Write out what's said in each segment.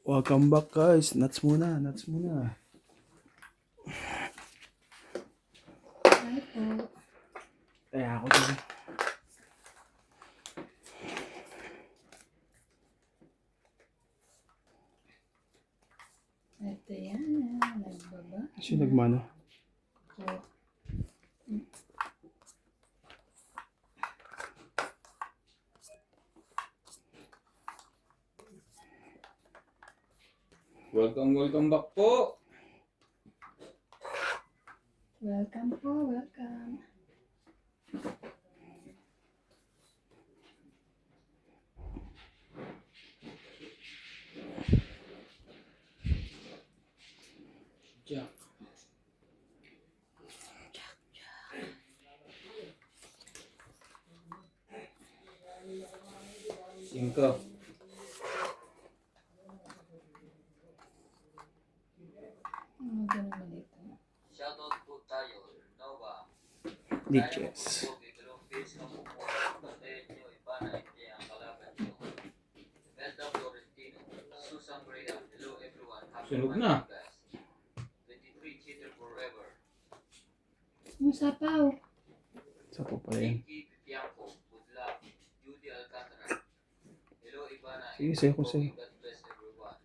Welcome back guys. Nuts muna, nuts muna. Hi po. Kaya ako din. Ito yan. Nagbaba. Sino nagmano? Po. Welcome back po. Welcome po. Welcome. Jack. Cinco. Ano ba naman ito? Shoutout po tayo, Nova. Ditches. Dalawang beses na po po. Patayin nyo, iba na hindi ang kalaban nyo. Melda Florentino, Susan Brea, hello everyone. Happy Sunog Monday, na. guys. 23 cheater forever. Yung sapaw. Sa po pala yan. Pinky Pipiaco, good luck. Judy Alcantara. Hello Ivana. Sige, sa'yo ko sa'yo. God bless everyone.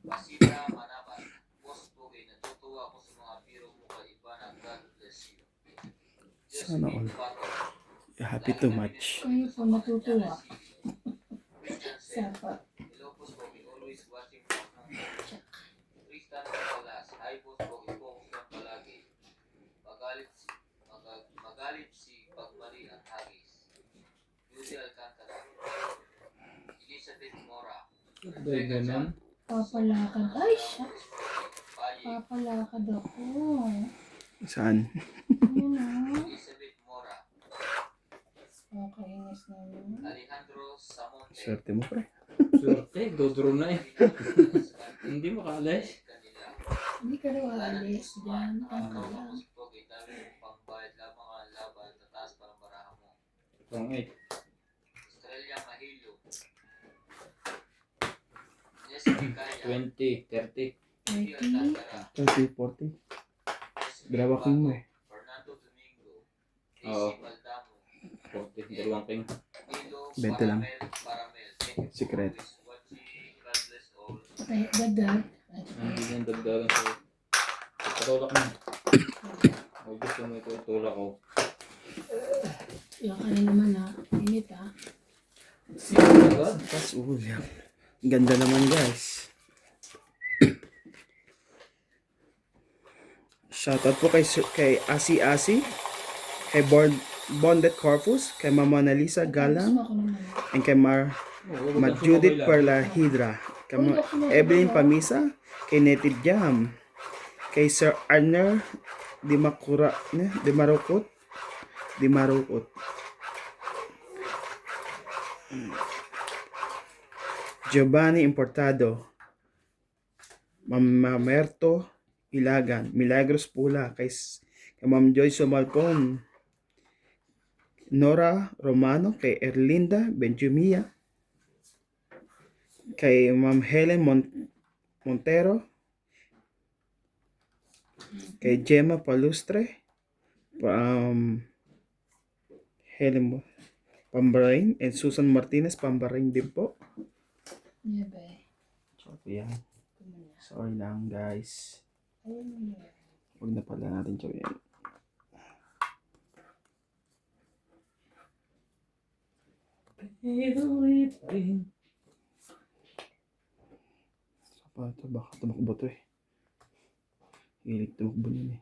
Pasita Manapan. Boss Pogi, natutuwa ako sa mga biro mo kay Ivana. God bless you. Sana all. Happy too much. Kayo po natutuwa. Sapa. Hello, Boss Pogi. Always watching from Tristan Palas. Hi, Boss Pogi. Focus lang palagi. Magalit si Pagmari at Hagis. Judy Alcantara. Elizabeth Mora. Dahil ganun. Papalakad. Ay, siya. Paye. Papalakad ako. Saan? Ayun o. Elizabeth Mora. Nakakainis naman. Alejandro Samonte. Swerte mo pre. Swerte, dodro na eh. Hindi makaalis. Kanila. Hindi ka raw alis dyan. Tama Ako lang. si Pogi. Dami mong pangbayad lamang ang laban. Tataas parang baraha mo. Pang 8. Estrella Mahilo. Nessie Kaya. 20, 30. Judy 30. Alcantara. 30, 40. Graba king mo eh. Fernando Domingo. Oo. AC Baldamo. 40, dalawang king. Nilo 20 lang. Paramel. Thank you Secret. for always watching. God bless all. Patay. Dadag. Hindi yan dagdagan sa'yo. Patulak mo. O gusto mo ito, tulak ko. Yung ka rin naman ha. Init ha. Sino agad? Pas ulam. Ganda naman guys. Shoutout po kay Asi Asi, kay Bondet Corpus, kay Mama Analisa Galang, Ako naman. and kay Oo, Judith Perla Hidra, kay Evelyn Pamisa, kay Native Jam, kay Sir Arner Dimarukot, Giovanni Importado, Ma'am Merto Ilagan, Milagros Pula, kay Ma'am Joyce Sumalpon, Nora Romano, kay Erlinda Benjumia, kay Ma'am Helen Montero, kay Gemma Palustre, Helen Pambarain, and Susan Martinez Pambarain din po. Yeah, be. So, yan. Sorry lang guys. Ayun mo. Huwag na pala natin siya yan. Sapato, baka tumakbo to eh. Hilig tumakbo nun eh.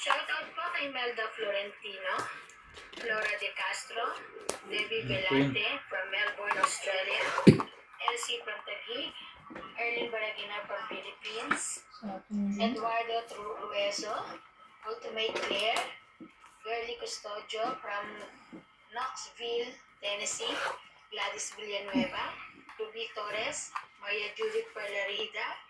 Shoutout po kay Melda Florentino, Flora De Castro, Debbie Belante from Melbourne, Australia, Elsie from Taguig, Erlyn Baragina from Philippines, Sa akin. Eduardo Trueso, Ultimate Claire, Girly Custodio from Knoxville, Tennessee, Gladys Villanueva, Ruby Torres, Maria Judith Perlarida,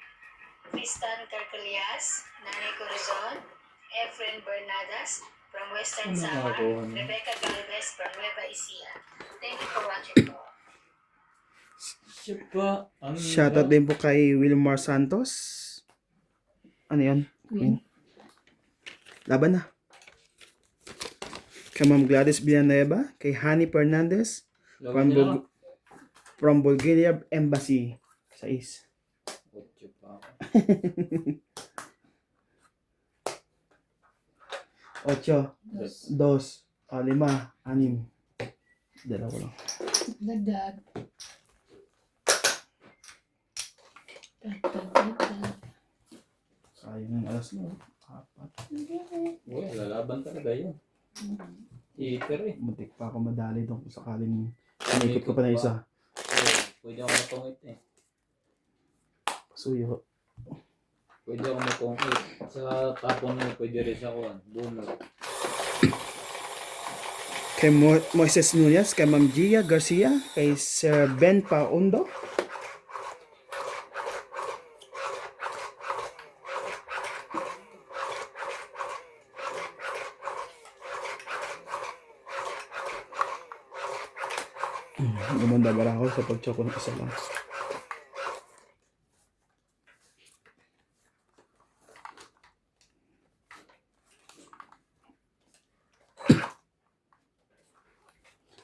Tristan Carcalias, Nanay Corazon, Efren Bernadas from Western Samar, Rebecca Galvez from Nueva Ecija. Thank you for watching po. Chupa. Ano Shoutout din po kay Wilmar Santos. Ano yan? Queen. Laban na. Kay Ma'am Gladys Villanueva. Kay Hani Fernandez. Laban niya ako. From Bulgaria Embassy. 6. Chupa. 8. 2. 5. 6. 6. 2 lang. Dagdag. Dagdag. Sayang yung alas mo. 4. Uy, lalaban talaga yun. Eater eh. Muntik pa ako madali doon kung sakaling inikot ko pa na isa. Pwede ako matungit eh. Pasuyo. Pwede ako matungit. Sa tapon mo, pwede rin sa kuwan. Bunot. Kay Moises Nunez, kay Ma'am Gia Garcia, kay Sir Ben Paundo. Gumanda ba ako sa pagtsoko ng isa lang?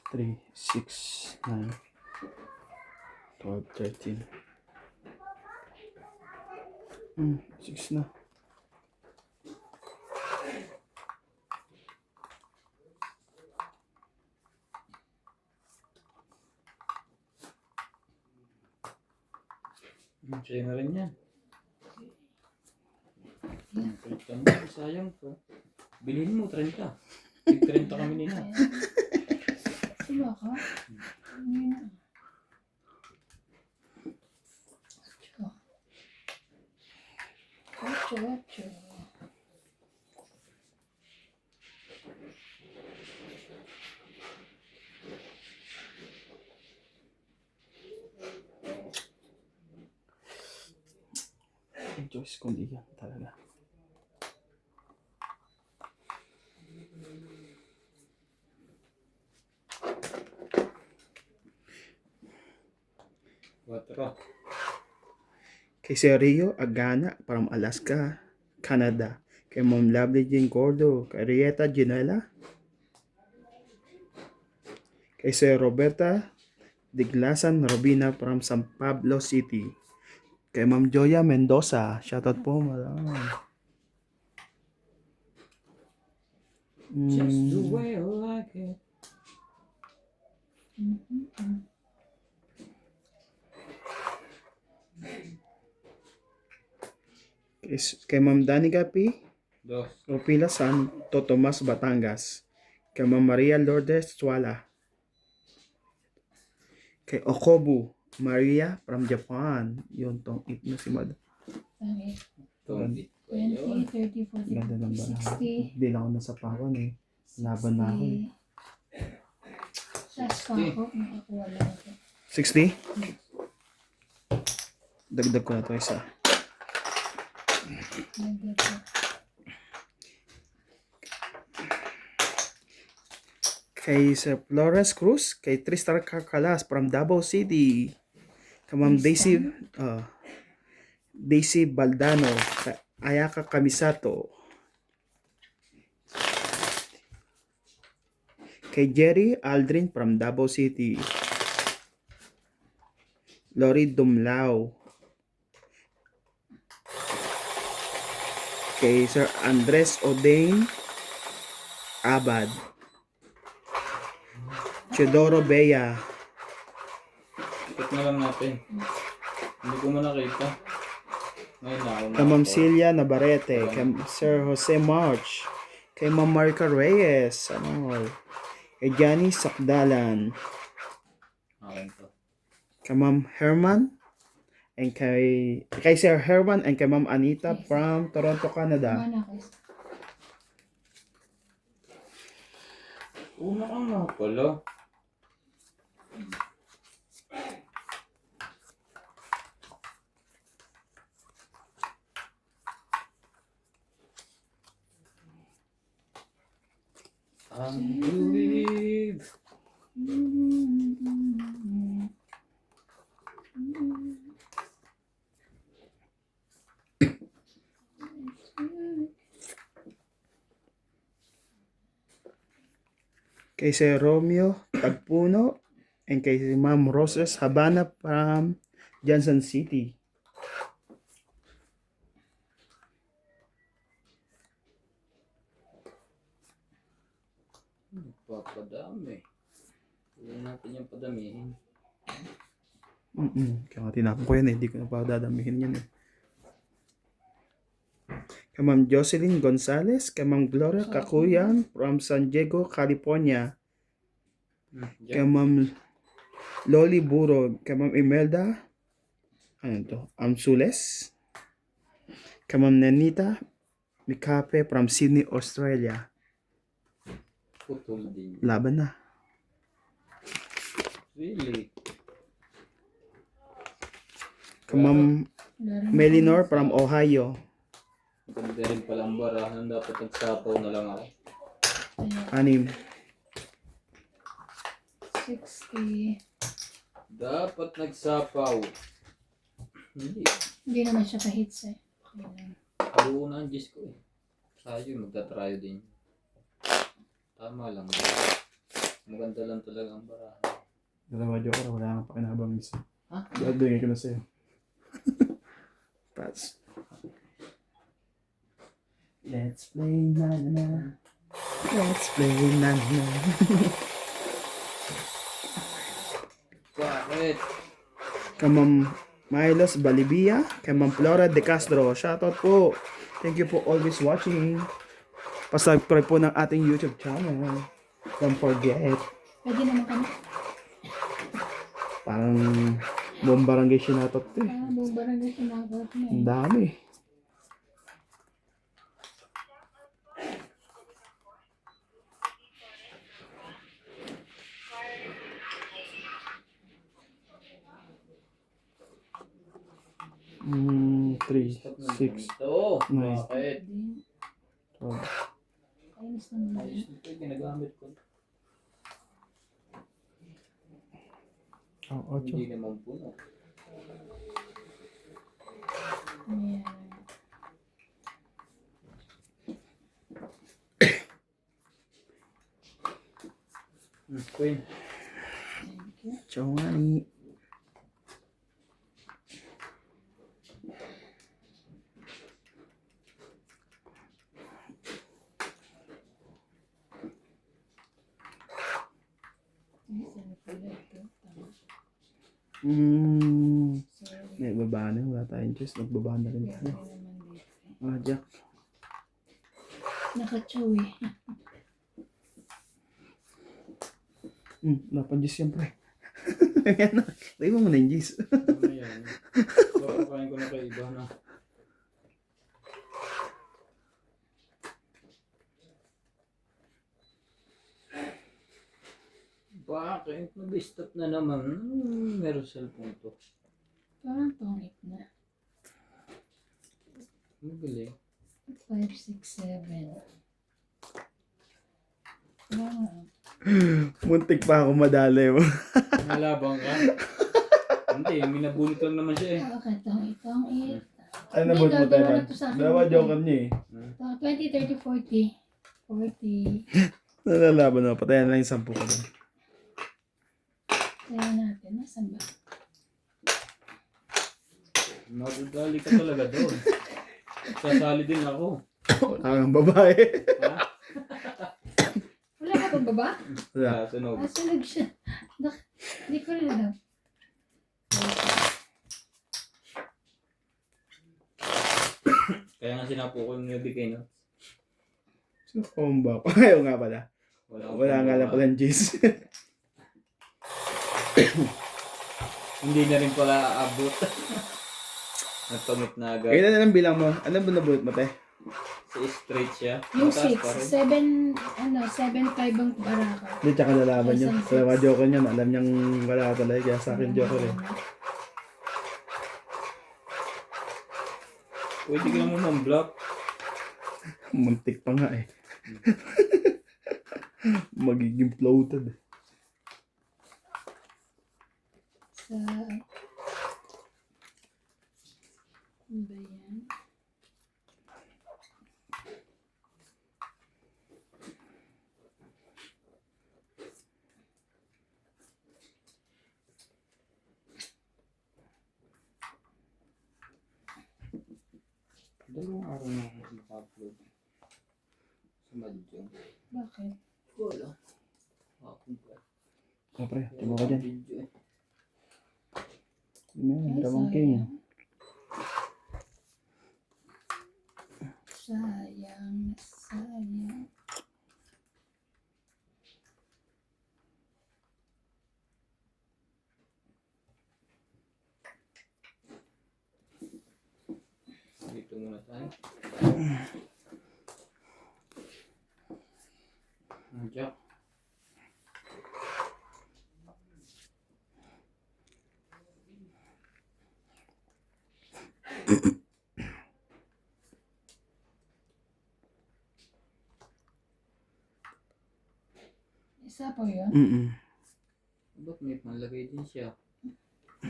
Three, 6, 9, 12, 13. 6 na. Siya na rin yan. Sayang to. Bilhin mo, 30. 30 kami nila. Sila ka? Yun na. Ocho. Diyos kung di yan talaga. Watro. Kay Sir Rio Agana from Alaska, Canada. Kay Ma'am Lovely Jane Gordo, kay Rieta Ginela. Kay Sir Roberta Diglasan Robina from San Pablo City. Kay Ma'am Joya Mendoza, shoutout po madam. Just the way I like it. Kay Ma'am Dani Gapi, Dos. Opila Santo Tomas Batangas. Kay Ma'am Maria Lourdes Tuala. Kay Okobu Maria from Japan. Yun tong it na si Madam. 20. 20, 30, 40, Ganda ng 50, bala. 60, Hindi na ako nasapawan eh. Laban na ako eh. Sas pa ako, nakakuha lang ako. 60? Dagdag ko na to isa. Dagdag ko. Kay Sir Flores Cruz, kay Tristar Carcalas from Davao City. Kay Ma'am Daisy Baldano, kay Ayaka Kamisato. Kay Jerry Aldrin from Davao City. Lori Dumlao. Kay Sir Andres Odain Abad. Chedoro Bea. Ikot na lang natin. Hindi ko mo nakita. Ngayon na ako Kay Ma'am Celia Navarrete. Kay Sir Jose March. Kay Ma'am Marika Reyes. Kay Johnny Sakdalan. Akin to. Kay Ma'am Herman. And kay Sir Herman and kay Ma'am Anita from Toronto, Canada. Mana ko. Una ka nga pala. I believe. kay Sir Romeo Tagpuno, and kay Ma'am Roses Habana from Johnson City. Papadami. Huwag natin yung padamihin. Kaya tinapon ko yan eh. Hindi ko na pa dadamihin yan eh. Kay Ma'am Jocelyn Gonzalez, kay Ma'am Gloria Kakuyan from San Diego, California. Kay Ma'am Loli Burog, kay Ma'am Imelda, ano to, Amsules. Kay Ma'am Nenita Mikape from Sydney, Australia. Putol din. Laban na. Really? Kay Ma'am Wala rin Melinor from Ohio. Maganda rin palang barahan. Dapat nagsapaw na lang ako. Anim. 60. Dapat nagsapaw. Hindi. Hindi naman siya ka-hits eh. Ayan. Paro na ang Diyos ko eh. Tayo magtatryo din. Tama lang. Maganda lang talaga ang barahan. Dalawa joker, wala kang pakinabang isa. Ha? Dadagay ko na sa'yo. Pass. Let's play na na na. Let's play na na na. Bakit? Kay Ma'am Milos Balibia, kay Ma'am Flora De Castro. Shoutout po. Thank you for always watching. Pa-subscribe po ng ating YouTube channel. Don't forget. Pwede naman kami. Parang buong barangay sinatot to eh. Buong barangay sinagot na Ang eh. dami. Three, six, Ito. Nice. Bakit? 12. Ayos naman. Ayos na ito. Ginagamit ko. Oh, ocho. Hindi naman puno. Ayan. Queen. Thank you. Chongani. Ay, saan pala ito? Tama. Sorry. Nagbaba na. Wala tayong choice. Nagbaba na rin Pwede tayo. naman dito. Jack. Naka-chewy. Napan-juice siyempre. Ayan na. Lagay mo muna yung juice. Ano yan? Papakain ko na kay iba na. Bakit? Nag-stop na naman. Meron cellphone to. Parang tongit na. Mabili. 5, 6, 7. Wow. Muntik pa ako madali mo. Nalabang ka? Hindi, minabunot lang naman siya eh. Okay, tongit. Ano na Hindi, mo tayo gagawa man? na to sa akin. Dalawa joker niya eh. 20, 30, 40. 40. Nalalaban na. Patayan lang yung 10 ko doon. Kaya natin. Nasaan ba? Madudali ka talaga doon. Sasali din ako. Wala kang babae. Ha? Wala ka bang baba? Wala. Sunog. Sunog siya. Hindi ko rin alam. Kaya nga sinapo ko yung nabigay no. Sino komba? Ayaw nga pala. Wala nga lang pala yung juice. Hindi na rin pala aabot. Nagpamit na agad. Ayun na lang bilang mo. Ano ba nabulot mo, te? Si straight siya. Yung Mataas 6, pa rin. 7, 5 ang baraka. Hindi, tsaka lalaban yun. Isang Sa mga joker niya, alam niyang wala ka talaga. Kaya sa akin joker eh. Pwede ka naman mag-block. Muntik pa nga eh. Magiging floated. Sa... Ano ba yan? Dalawang araw na ako naka-upload. Sa Mahjong. Bakit? Wala. Hapon pa. Pre, timo ka dyan. Video eh. Ayan, Ay, dalawang king. Sayang. Sayang. Dito muna tayo. Jack. Isa po yun? Ba't may panlagay din siya?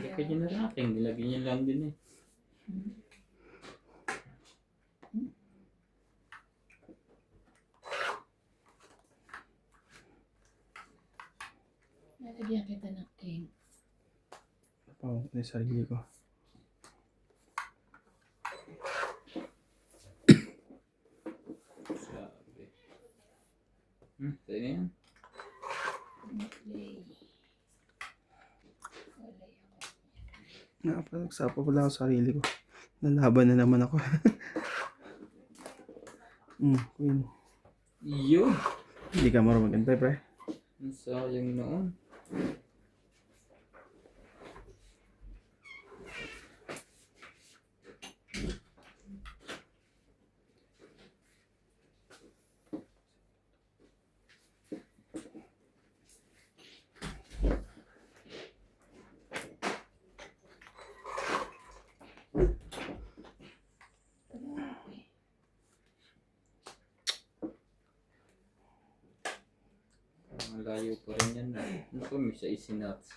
Lagay niya na natin. Nilagay niya lang din eh. Nalagyan kita ng king. Oh, may sarili ko. Sabi. Sa'yo na yan. Play. Wala ako. Nagsapa pala ako sa sarili ko. Nalaban na naman ako. Queen. Yun! Hindi ka marunong magantay, pre. Ang sayang noon. Malayo pa rin yan. Ano pa may sa isinats?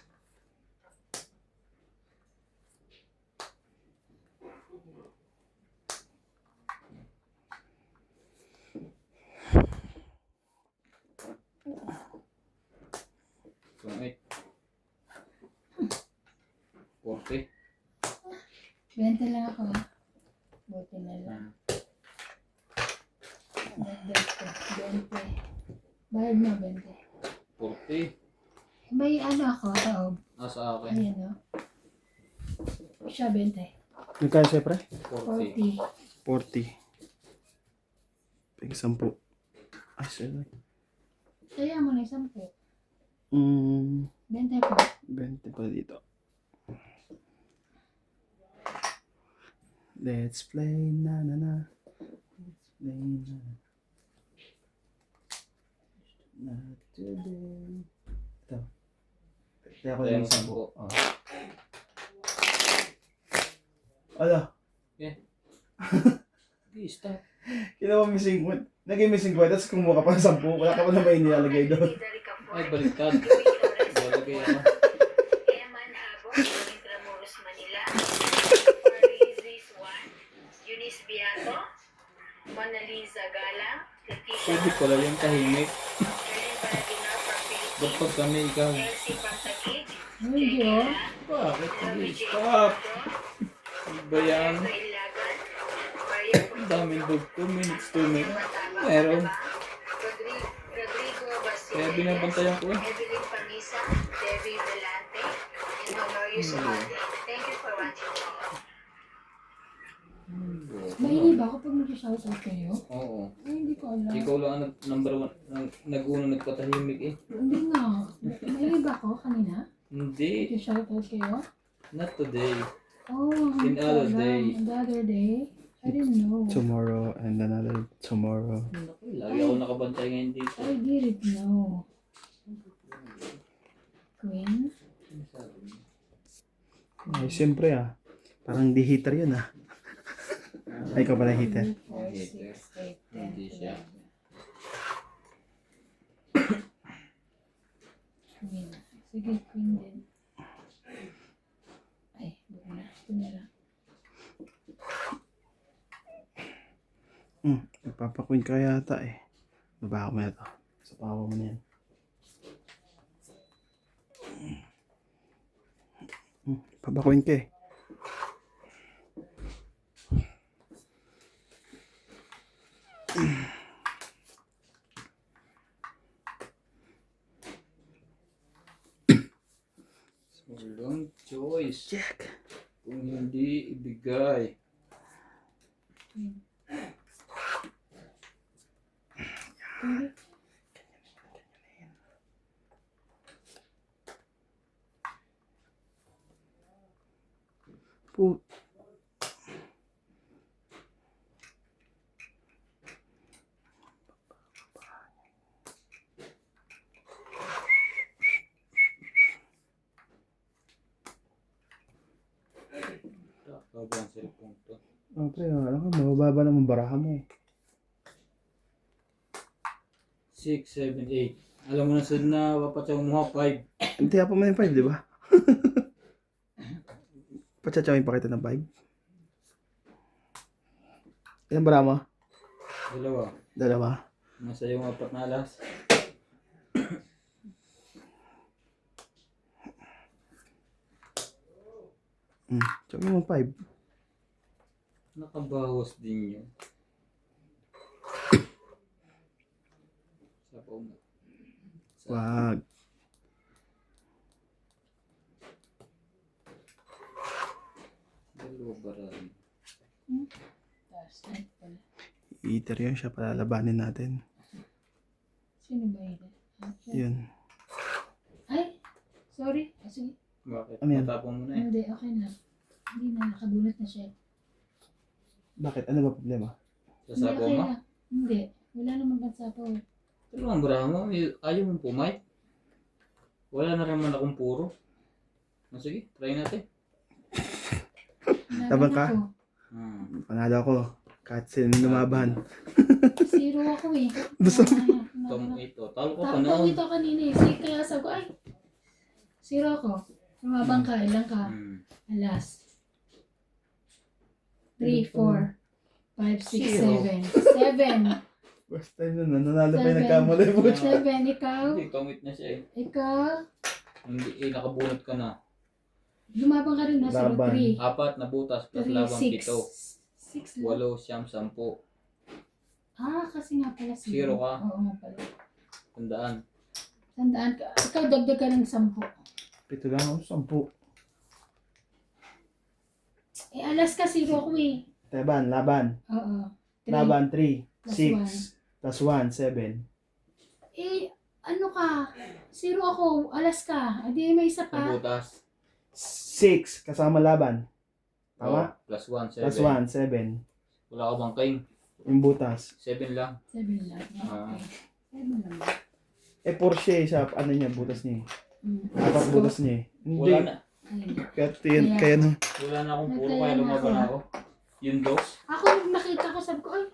Sungit. 40. 20 lang ako ha. Buti na lang. Dagdag ko. 20. Bayad mo 20. 40. May ano ako, taob. Sa akin. Ayan o. Siya 20. Nagkaya siya, pre? 40. 40. 40. Pag 10. Ay, sorry. Kaya mo na 10. 20 po. 20 pa dito. Let's play na na na. Let's play na. Not today. Ito. Kaya ko lang 10. Oh. Ala. Okay, stop. Kinawa mo 50. Naging may 50. Tapos kumuha ka pa ng 10. Wala ka pa na may nilalagay doon. Ay, baliktad. Balagay ako. Eman Habong, Intramuros, Manila. Parizis 1, Eunice Beato, Mona Lisa Galang, Leticia Pwede pala yung tahimik. Erlin Baradina from Ba't Philippines, pag kami ikaw? Elsie from Taguig, Hindi o. Bakit? Lovey Hindi, J. stop. Pedro, Ano ba yan? Maria Ilagan, Maria Ang daming dog. 2 minutes, 2 minutes. Mataba, Meron. Rodrigo Basiles, Kaya binabantayan ko eh. Evelyn Pamisa, Debbie Velante, and Honorio Sumante. Thank you for watching. Mahingi ba ako pag mag-shoutout kayo? Oo. Ay, hindi ko alam. Ikaw lang ang number 1, nag-una nagpatahimik eh. Hindi nga. Mahingi ba ako kanina? Hindi. Mag-shoutout kayo? Not today. Oh, In hindi ko other alam. day. The other day? I didn't know. Tomorrow and another tomorrow. Naku, lagi ako nakabantay ngayon dito. I didn't know. Queen? Ano sabi niya? Ay, siyempre Parang di heater yun Ay, ikaw pala heater. 4, 6, 8, 10, Hindi siya. 11. Queen. Sige, queen din. Ay, buko na. Ito na lang. Nagpapaqueen ka yata Baba ko mo na to. Sa pawa mo na yan. Papaqueen ka Walang choice. Jack. Kung hindi ibigay. Po. Sobrang cellphone to. Oh, pre, alam ka, mababa naman baraha mo. 6, 7, 8. Alam mo na saan na papatsaw mo 5. Hindi pa man yung 5, di ba? Pachatsawin pa kita ng 5. Ilan baraha mo? Dalawa. Dalawa. Nasa yung 4 na alas. Tsawin mo 5. Nakabawas din yun. Sapaw mo. Wag. Dalawa barang. Tapos, ay, pala. Eater yun siya, palalabanin natin. Sino ba yun? Ah, siya. Yun. Ay, sorry. Ah, sige. Bakit? Ano yan? Matapang mo na eh. Hindi, okay na. Hindi na, nakabunot na siya. Bakit? Ano ba problema? Sa Hindi, sapaw okay mo? na. Hindi. Wala naman bang sapaw. Dalawang barang mo. Ayaw mong pumay. Wala na rin man akong puro. Sige, try natin. Laban ka? Ako. Panalo ako. Kahit sino lumaban. Zero ako eh. Gusto Tom 8 o. Talo ko pa Tawag noon. ito kanina eh. Sige, kaya sabi ko, ay, zero ako. Lumabang ka, ilang ka? Alas. 3, 4, 5, 6, 7. 7. First time na nanalo pa yung Seven. nagkamali po. 7, ikaw. Hindi, commit na siya eh. Ikaw. Hindi, nakabunot ka na. Lumabang ka rin na, zero, Laban. 3. 4 na butas plus 3, labang 6. 7. 6 lang. 8, siyam, 10. Ah, kasi nga pala Zero ka. Oo nga pala. Tandaan. Tandaan ka. Ikaw, dagdag ka ng 10. Pito lang ako, 10. Eh, alas ka, zero ako eh. Laban, laban. Oo. 3. Laban, 3, Plus 6, plus 1, 7. Eh, ano ka? Zero ako, alas ka. Adi may isa Na pa. butas. 6, kasama laban. Tama? Plus 1, 7. Plus 1, 7. Wala ka bang king? Yung butas. 7 lang. 7 lang. Ah. Okay. 7 lang. Eh, Porsche sa ano niya, butas niya eh. Mm. Apat butas niya eh. Hindi. Wala na. Ayun. Kaya no. Wala na akong puro Nagkaya kaya na lumaban ako. ako. Yung dos. Ako, nakita ko, sabi ko, ay,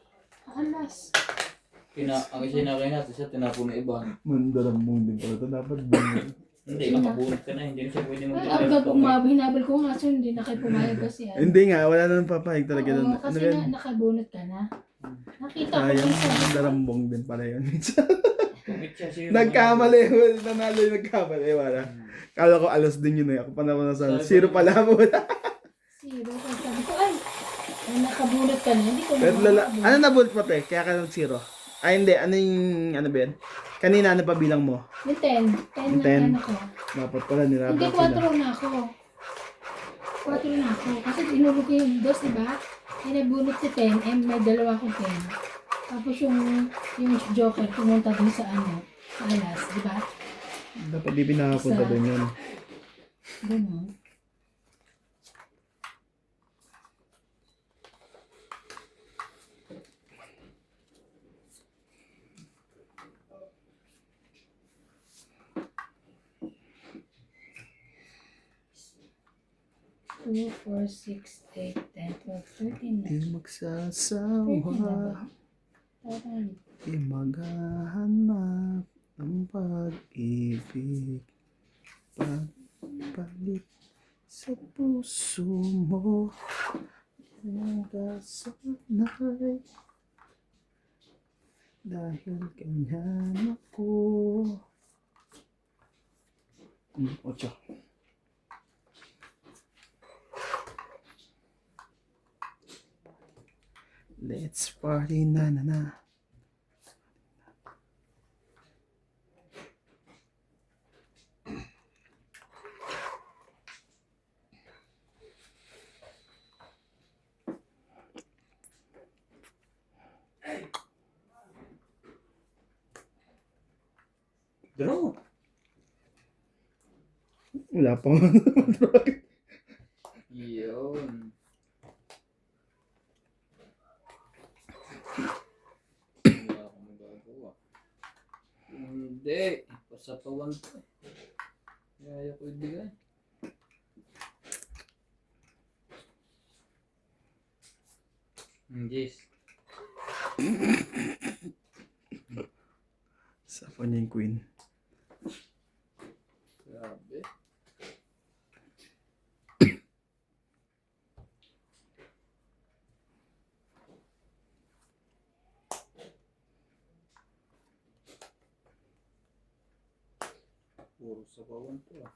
alas. Ang isinakay natin siya, tinapon ng iba. Mandaram mo din pala ito. Dapat bunod. Hindi, nakabunot ka na. Hindi na siya pwede Ay, mag-drive. agad hinabol ko nga, so hindi na kayo pumayag kasi. Hindi nga, wala na nang papayag talaga Oo, doon. kasi Ano yan? na, nakabunot ka na. Nakita ko Sayang, yung sabi ko, mandarambong din pala yun. Commit siya, zero. Nagkamali. Nanalo yung nagkamali. Wala. Kala ko alas din yun eh. Ako pa naman nasa zero pala mo. zero. Kasi sabi ko, ay, nakabunot ka na. Hindi ko Pero lala, makakabunot. ano nabulot mo te? Kaya ka ng zero? Ay hindi, ano yung, ano ba yan? Kanina ano pa bilang mo? Yung 10. 10 10. na ako. Dapat pala nilabang Hindi, sila. 4 na ako. 4 na ako. Kasi inulog ko yung dos, diba? Pinabunot si 10, and may dalawa akong 10. Tapos yung joker, pumunta dun sa ano, sa alas, diba? Dapat di pinapunta Isa. doon yun. Ganun. Two, 4, 6, 8, 10, 12, 13 na. Di 13 na magsasawa, ba? Tawag. di maghahanap ng pag-ibig. Pagpalit sa puso mo, nagasanay. Dahil ganyan ako. 8. Let's party na na na. Draw. Wala pang Yun. Wala akong magagawa. Hindi. Pasapawan to. Kaya ko ibigay. Yes. Sa niya yung queen. Grabe. Puro sabawan to ah.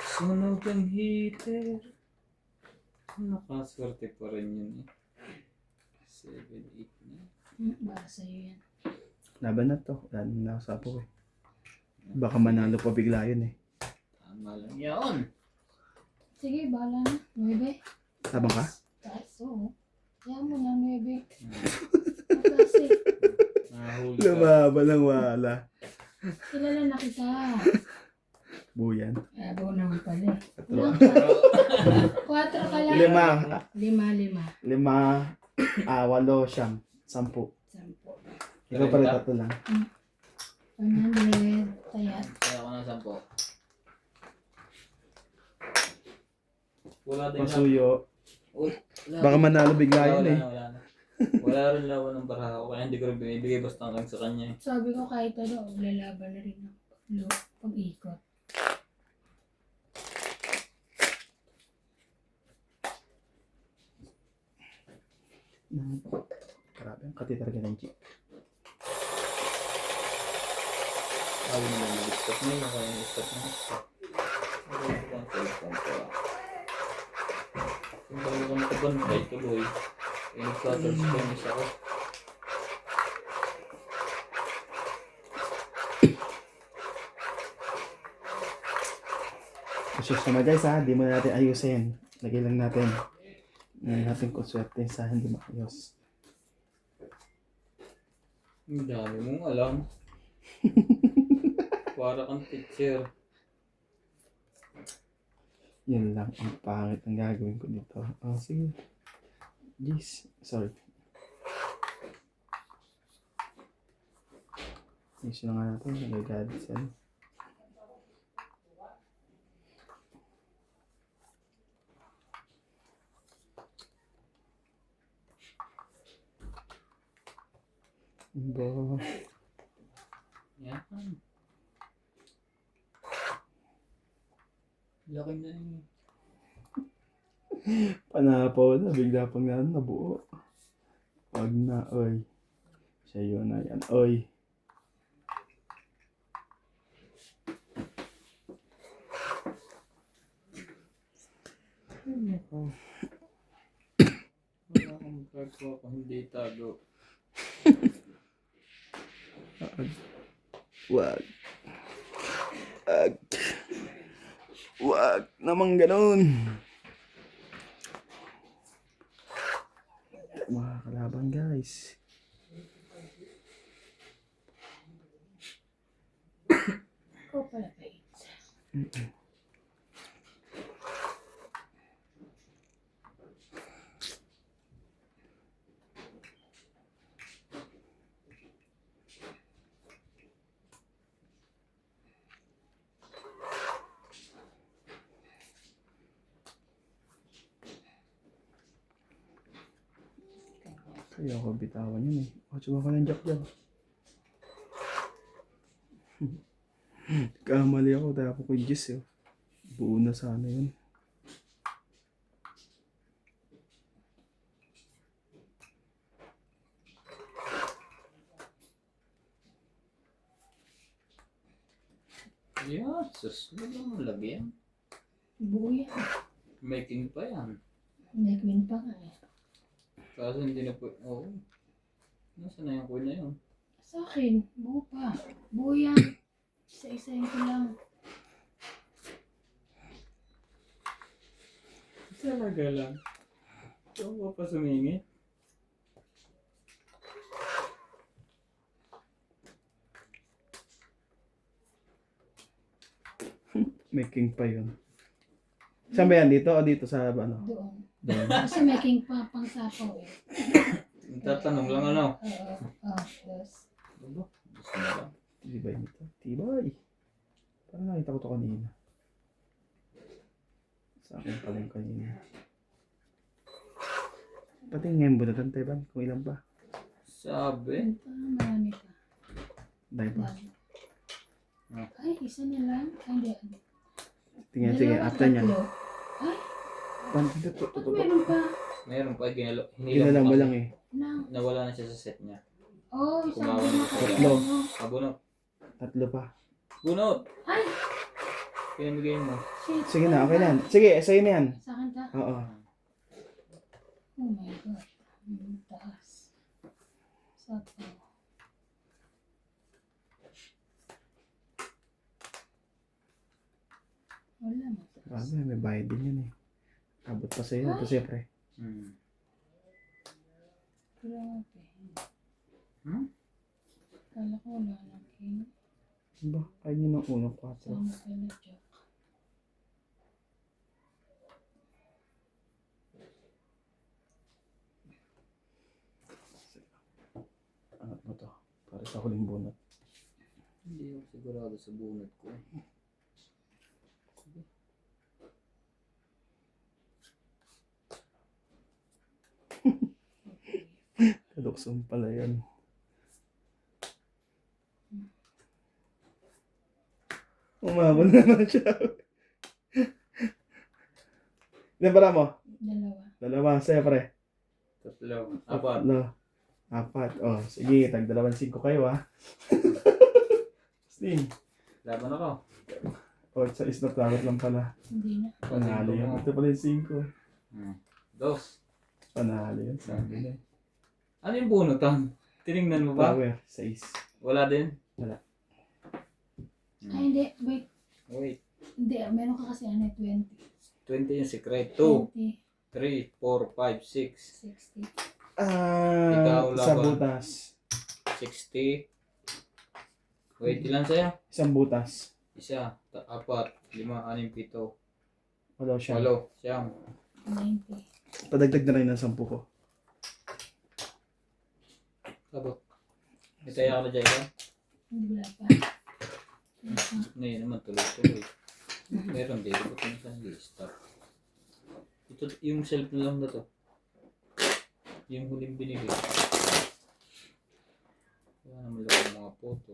Sunog ang heater. Nakaswerte pa rin yun eh. 7, 8 na. Para sa'yo yan. Laban na to. Wala nang nakasapo eh. Baka manalo pa bigla yun eh. Tama lang yun. Sige, bahala na. 9. Tabang ka? Taas, oo. Kaya mo na 9. Kasi, Nahuli ka. Lumaban lang wala. kilala na kita. Buyan. Abo naman pala eh. Tatlo. 4 ka lang. 5. 5. 8, 10. 10. Ikaw pala tatlo lang. 100. Tayat. Kaya ako ng 10. Wala din lang. Pasuyo. Uy, wala Baka din. manalo bigla Wala, yun eh. wala na. Wala rin laban ng baraha ko kaya hindi ko rin binibigay basta hanggang sa kanya eh. Sabi ko kahit ano, lalaban na rin ako. Pag-ikot. Grabe, ang kati talaga ng jeep. Sabi nila mag-stop na yun, kaya stop na stop. Cellphone ko ah. Kung bago kang kabantay tuloy, eh nagtatouch ko yung isa ko. Asus na guys ha, di mo na natin ayusin. Lagay lang natin. Ngayon natin kung swerte sa hindi maayos. Ang dami mong alam. Para kang teacher. Yun lang ang pangit ang gagawin ko dito. Oh, sige. Jeez. Sorry. Ayusin na nga natin. Nagagalit siya. Ba, Yan. Laki na yun. panapaw na. Bigla pang nabuo. Wag na, oy. Sa'yo na yan, oy. Wala akong magagawa kung hindi tago. Wag. Wag. Wag namang ganun. Mga kalaban guys. Ikaw pala ba yun? Kaya ako bitawan yun eh. O, suba ko ng jack dyan. Kamali ako dahil ako kay Jess eh. Buo na sana yun. Yeah, sus. Wala mo lagyan. Buo yan. Making pa yan. May queen pa nga eh. Kaso hindi na po. Oo. Nasaan na yung kuya na yun? Sa akin, buo pa. Buo yan. Isa-isayin ko lang. Talaga lang. Ito ko pa sumingit. May king pa yun. Saan ba yan? Dito o dito sa ano? Doon. Doon. Kasi may king pa pang sapaw eh. Tatanong lang ano. Oo. Yes. Ano? Gusto mo ba? Tibay nito. Tibay. Parang nakita ko to kanina. Sa akin pala yung kanina. Pati ngayon ba natin, Teban? Kung ilan pa? Sabi. Marami pa. Dahil pa. Dami. Ay, isa na lang. Ay, hindi. Tingnan, sige. Dalawa, After niyan. tatlo. Ay, ba't meron pa? Meron pa Hinilang mo lang eh. Na. Nawala na siya sa set niya. Oh, Kumawa sabi na na siya. Tatlo. Abunot. Tatlo pa. Bunot! Ay, Pinamigay mo. shit. Sige na, okay na. Sige, sa'yo na yan. Sa akin ta? Oo. Oh my God. Ang taas. Sapaw. Wala mo. Grabe, may bayad din yun eh. Abot pa sa'yo. Ito siyempre. Hmm. Grabe. Hmm? Kala ko wala lang king. Ba? Kaya nyo ng unang 4. Sana pala joke. Angat mo to. Para sa huling bunot. Hindi ako sigurado sa bunot ko. Sige. Kaluksong pala yan. Umabot naman siya. Ilan para mo? Dalawa. Dalawa, siyempre. Tatlo. Apat. No. Apat. Oh, sige, tag 2-5 kayo ah. Sting. Laban ako. Oh, sa isla flower lang pala. Hindi na. Panalo yan. Ito pala yung 5. Hmm. Dos. Panalo yan. Sabi na. Ano yung bunutan? Tinignan mo ba? Flower, 6. Wala din? Ay, hindi. Wait. Wait. Hindi. Meron ka kasi ano, 20. 20 yung secret. 2, 20. 3, 4, 5, 6. 60. Ikaw, Sa laban. butas. 60. Wait, ilan sa'yo? Isang butas. Isa, apat, 5, 6, 7, Wala siya. 8, siyam. 90. Padagdag na rin ng 10 ko. Sabot. Itaya ka na dyan ikaw? Hindi wala pa. Ngayon naman tuloy-tuloy. Meron dito. Ba't yung isang lista? Ito, yung self na lang na to. Yung huling binigay. Wala naman lang ang mga photo.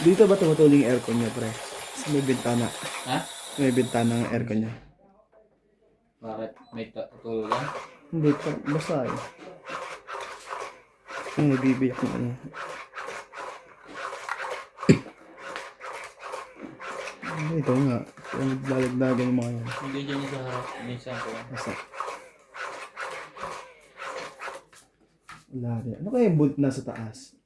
Dito ba tumutuloy yung aircon niya, pre? Sa may bintana. Ha? May bintana ng aircon niya. Bakit? May tulo lang? Hindi, basta eh. Yung nabibiyak na ano. Ito nga. Yung naglalagdagan yung mga yan. Hindi dyan yung sa harap. Minsan ko. Basta. Wala rin. Ano kaya yung bolt na sa taas?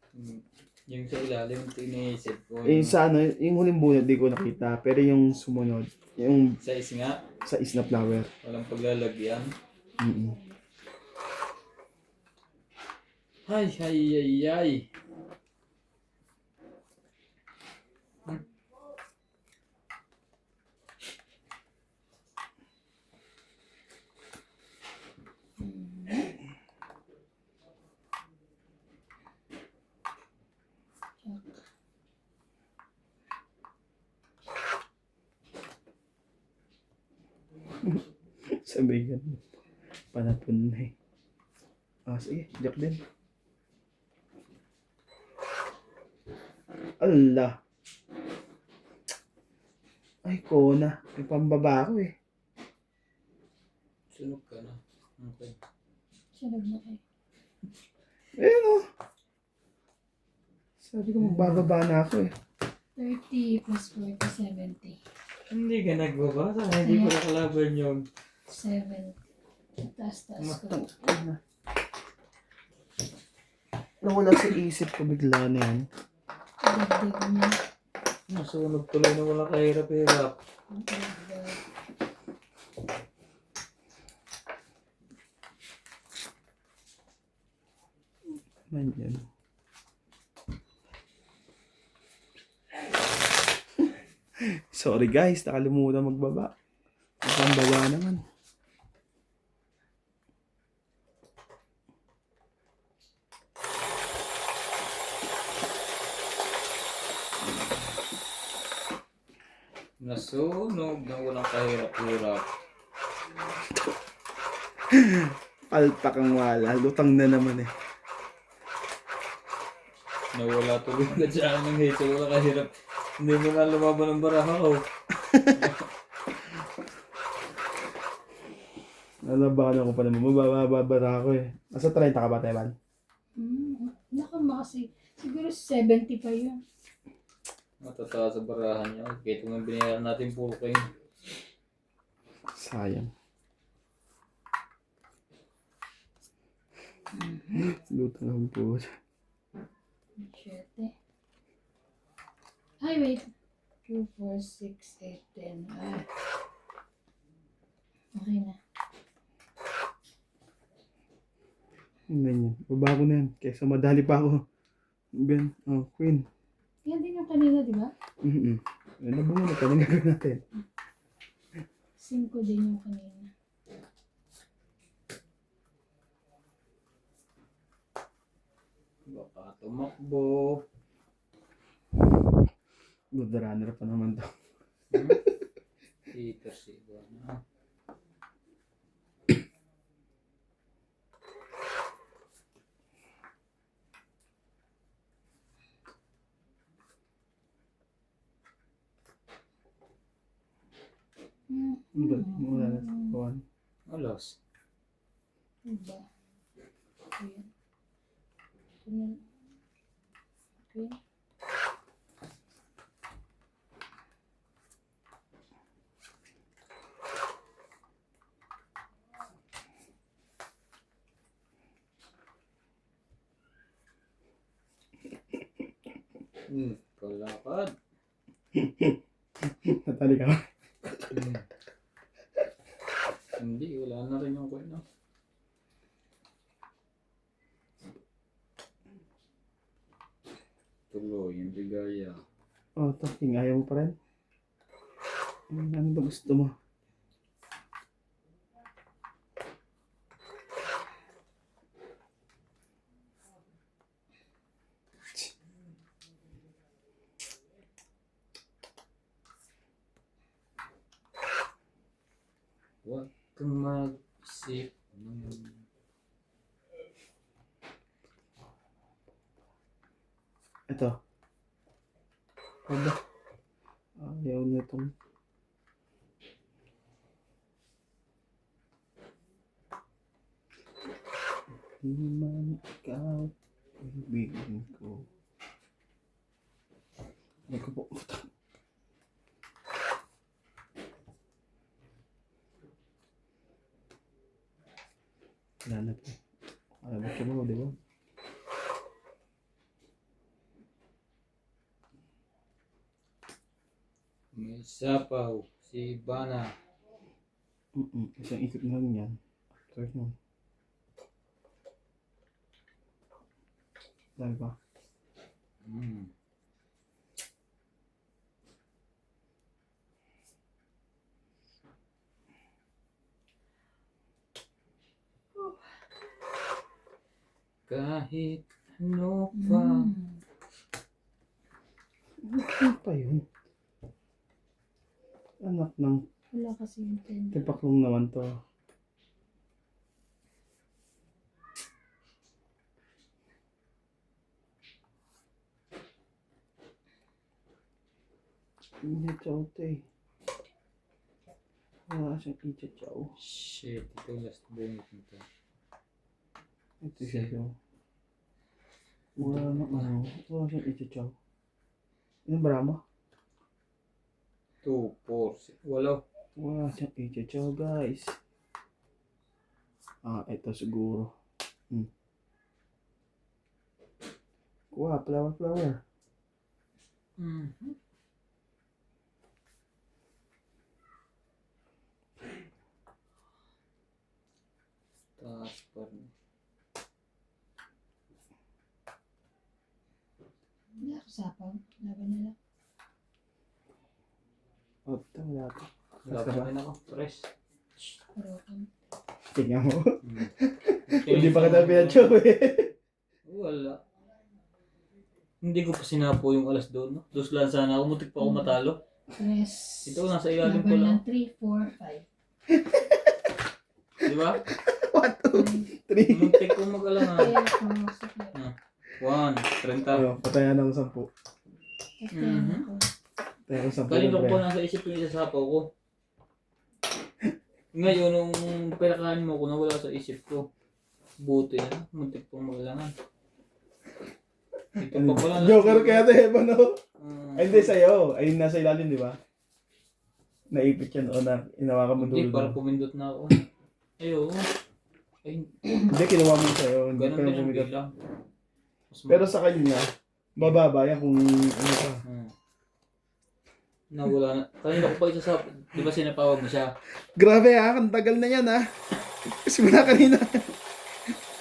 Yung sa ilalim, ito iniisip ko. Eh, sa ano, yung huling bunot di ko nakita. Pero yung sumunod, yung Sa is nga, sa isna flower. walang paglalagyan. Mm-mm. Ay, ay, ay, ay. Sabi yan. Panapon na eh. Ah, sige. Jack din. Allah. Ay, Kona. May pambaba ako eh. Sunog ka na. Okay. Sunod na kayo. Ayun oh. Sabi ko magbababa na ako eh. 30 plus 40, 70. Hindi ka nagbabasa. Hindi ko nakalaban yung 70. Taas ko. Matang. Nawala sa isip ko bigla na yan. dagdag niya. Nasunog tuloy na walang kahirap-hirap. Dagdag. Man yan. Sorry guys, nakalimutan magbaba. Ang baba naman. Nasunog na walang kahirap-hirap. Palpak ang wala. Lutang na naman eh. Nawala tuloy na dyan ng hate. Walang kahirap. Hindi mo na lumaban ng baraha ko. Nalabakan ako pa naman. Mababara ako eh. Nasa 30 ka ba, Teban? Naku, kasi siguro 70 pa yun. Matataas sa barahan niya. Kahit kung binayaran natin puro kayo. Sayang. Lutang ang po. 7. Ay, wait. 2, 4, 6, 8, 10. Ah. Okay na. Ganyan. Baba ko na yan. Kaysa madali pa ako. Ben, oh, Queen. Yan din yung kanina, di ba? Nabungo na ka. Nagagawin natin. 5 din yung kanina. Baka tumakbo. Good runner pa naman to. Peter Silva na. Wala na sa kawan. Alas. Diba? Ayan. Ayan. Okay. Kalakad. Natali ka ba? Hindi, wala na rin yung kwento. Tuloy, yung bigaya. Oh, talking. Ayaw mo pa rin? Ano ba gusto mo? Huwag kang mag-isip ng... Ito. Aba. Ayaw na itong... Di man ikaw, kaibigan ko. Ay ko po. Wala na po. Alam mo siya mo, di ba? May sapaw, si Bana. Isang ikot na lang yan. After nun. Dami ba? Kahit ano pa. Ano pa yun? Anak ng Wala kasi yung 10. tipaklong naman to. Hindi chow to eh. Wala siyang icha-chow. Shit, ito last bonus nito. Ito siya chow. Wala na ano. Wala siyang icha-chow. Ano ba mo? 2, 4, 6, walo. Wala siyang icha-chow guys. Ito siguro. Kuha, flower. Mhm. Taas pa rin. Hindi ako sapaw. Laban nila. Oh, ito, wala to. Wala pa rin ako. Fresh. Karokan. Tingnan mo. Hmm. Hindi pa kita pinatsaw eh. Wala. Hindi ko pa sinapo yung alas doon. No? Dos lang sana ako. Mutik pa ako matalo. Yes. Ito, nasa ilalim ko Laban lang. ng 3, 4, 5. Di ba? 1, 2, 3. Muntik ko mag-alangan. Kaya pumasok na. 1, 30. Oh, patayan ng 10. Kasi Mhm. ako. Patayan ng 10. Kanina ko pre. pa nasa isip yung isasapaw ko. Ngayon, nung pinakain mo ko, nawala sa isip ko. Buti na. Muntik pong mag-alangan. Ito pa pala. Joker kaya ito eh, no? Ay, hindi Hindi, sa'yo. Ay, nasa ilalim, di ba? Naipit yan o na inawakan mo dulo. parang pumindot na ako. Ayo. Ay, Hindi, kinuha mo sa'yo. Hindi ganun pa din yung ang pumigil. bilang. Pero sa kanya, bababa yan kung ano pa. Nawala na. Kanina ko pa isasapaw. Di ba sinapawag mo siya? Grabe ha, ang tagal na yan ha. Simula kanina.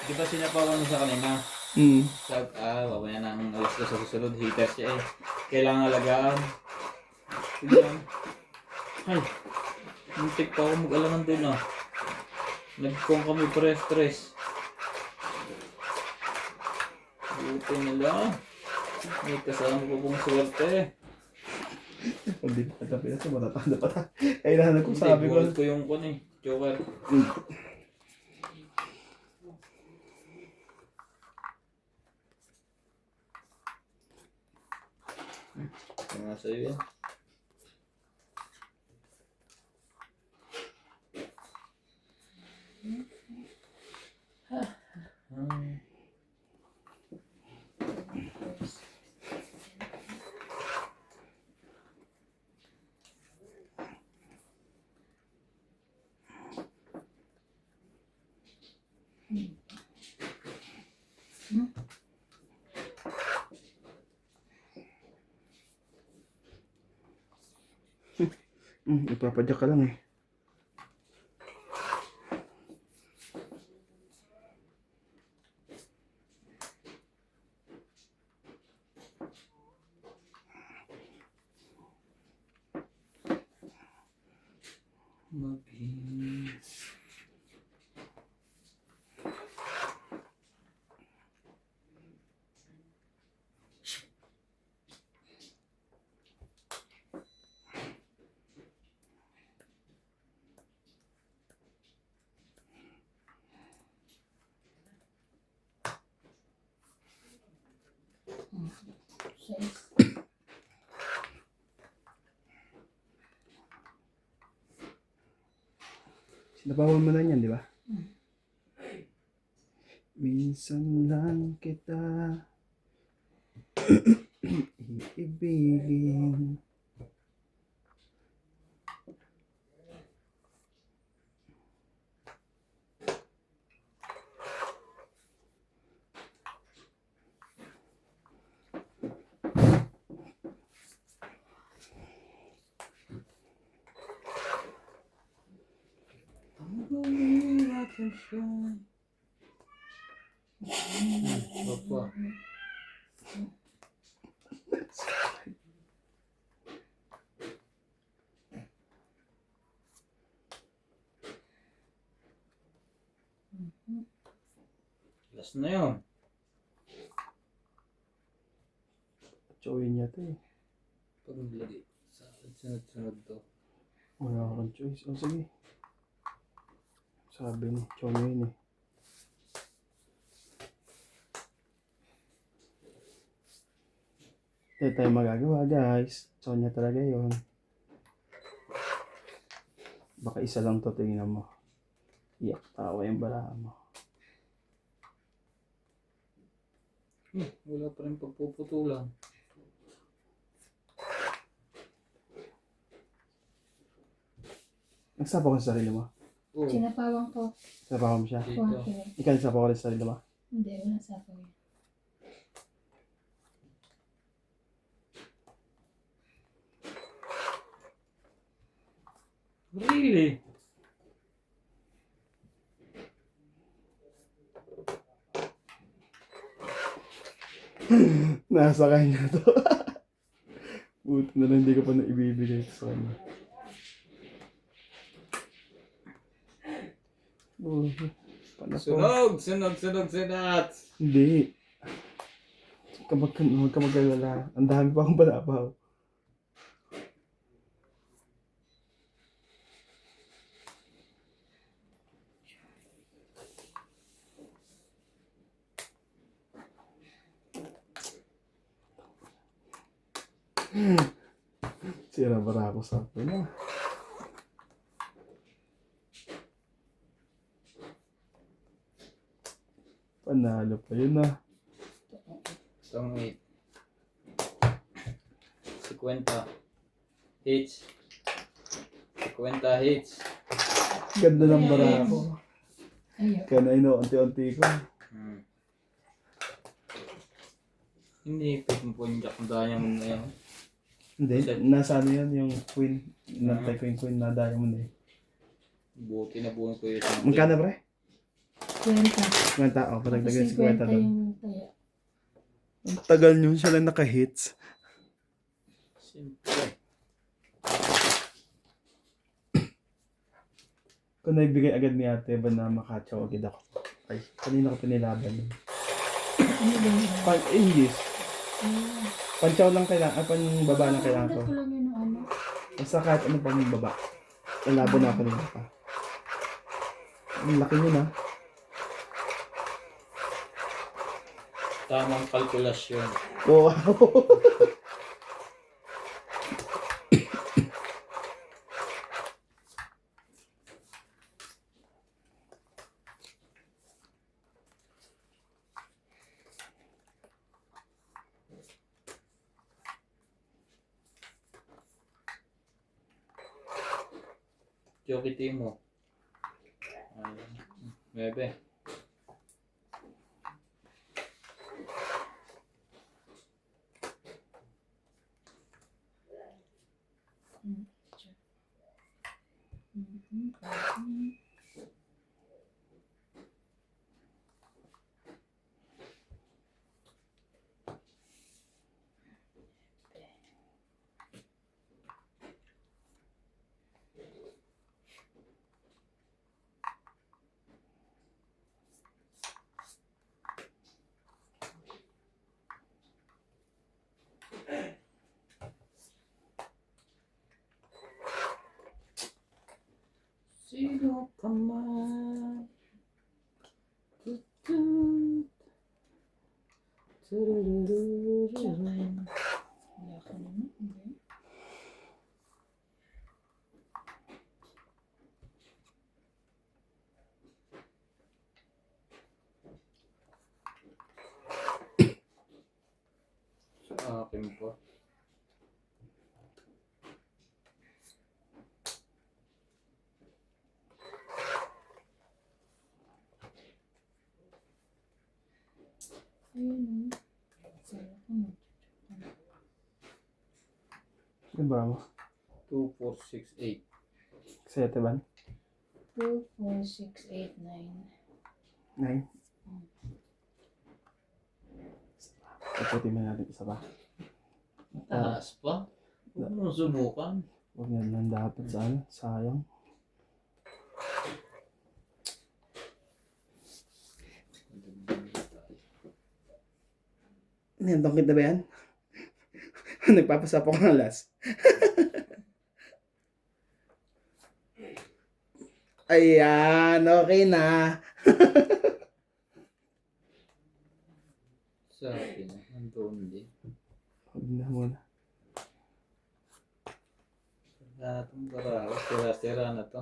Di ba sinapawag mo siya kanina? Sabi, mamaya ng alas ko sa susunod, hater siya eh. Kailangan alagaan. Tignan. Ay, muntik pa ako mag-alangan doon ah. Nagkong kami stress. Buti na lang. May kasama ko pong swerte. Hindi pa ito pinasa, matatanda pa ta. Kailangan ko sabi ko. Hindi, ko yung kun eh. Joker. Mga sa'yo yan. Ipapadyak ka lang eh. Mag-in. Size. Sinabawan mo na yan, di ba? Minsan lang kita iibigin. Papa. Last na yun. Chowin niya to eh. Pag nilagay sa sunod-sunod to. Wala kang choice. O sige. Sabi ni Chowin eh. Hindi tayo magagawa guys. Sonya talaga yun. Baka isa lang to, tingnan mo. Iyak tawa yung balahan mo. Wala pa rin pagpuputulan. Nagsapaw ka sa sarili mo? Oh, Sinapawang ko. Sapaw mo siya? dito. Okay. Ikaw nagsapaw ka rin sa sarili mo? Hindi, wala sapaw yan. Really? Nasa kanya to. Buti na lang hindi ko pa na ibibigay sa kanya. Oh, paano to? Sunog! Hindi. Huwag ka mag-alala. Ang dami pa akong palabaw. Sira-bara ako sa akin. Panalo pa yun ah. Itong 8. 50 hits. 50 hits. Ganda ng bara ko. Ayun. Kaya na unti-unti ko. Hindi, pagpunjak ang diamond na yun. Hindi, nasa ano yan, yung queen. Nantay ko yung queen na diamond eh. Buti na buo ko yun. Magkano pre? 20. 50, oh, patagdagan Tapos 50 doon. 50 yung taya. Ang tagal nyo siya lang naka-hits. Siyempre. Kung naibigay agad ni ate, ba na makatsaw agad ako. Ay, kanina ko pinilaban yun. Ano ba yun? English. Pantsaw lang kailangan, baba lang kailangan ko. Ko lang yun ng ano. Basta kahit ano pang baba. Labo na ako nila pa. Ang laki nyo na. Tamang kalkulasyon. Wow. Jockey team mo. 9. Sino ka man? Wala ka naman. Hindi. Sa akin po. Ayun. Wala ka naman. Ano ba mo? 2, 4, 6, 8. Kasi ate ban? 2, 4, 6, 8, 9. 9. Taputin mo natin isa ba? Taas pa? Huwag mo subukan. Huwag na lang dapat sa ano. Sayang. Nandang kita ba yan? Nagpapasapa ko ng last. Ayan, okay na. Sa akin, nandun din. Huwag na muna. Wala na itong barako. Sira-sira na to.